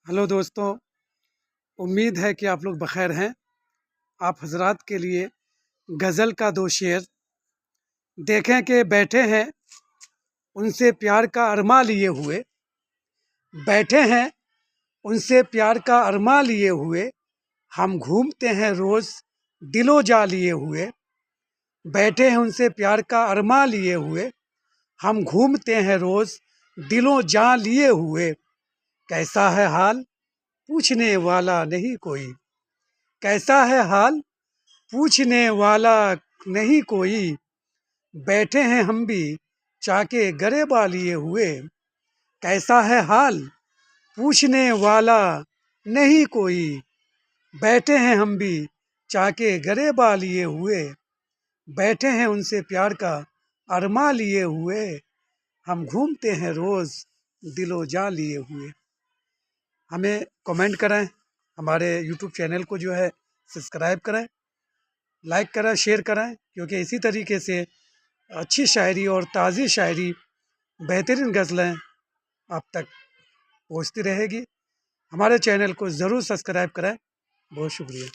Hello दोस्तों, उम्मीद है कि आप लोग बखैर हैं। आप हजरात के लिए गज़ल का दो शेर। देखें कि बैठे हैं उनसे प्यार का अरमा लिए हुए, बैठे हैं उनसे प्यार का अरमा लिए हुए, हम घूमते हैं रोज़ दिलो जा लिए हुए। बैठे हैं उनसे प्यार का अरमा लिए हुए, हम घूमते हैं रोज़ दिलो जा लिए हुए। कैसा है हाल पूछने वाला नहीं कोई, कैसा है हाल पूछने वाला नहीं कोई। बैठे हैं हम भी चाके गरेबा लिए हुए, कैसा है हाल पूछने वाला नहीं कोई। बैठे हैं हम भी चाके गरेबा लिए हुए, बैठे हैं उनसे प्यार का अरमा लिए हुए, हम घूमते हैं रोज़ दिलो जा लिए हुए। हमें कमेंट करें, हमारे यूट्यूब चैनल को जो है सब्सक्राइब करें, लाइक करें, शेयर करें, क्योंकि इसी तरीके से अच्छी शायरी और ताज़ी शायरी, बेहतरीन गज़लें आप तक पहुँचती रहेगी। हमारे चैनल को ज़रूर सब्सक्राइब करें। बहुत शुक्रिया।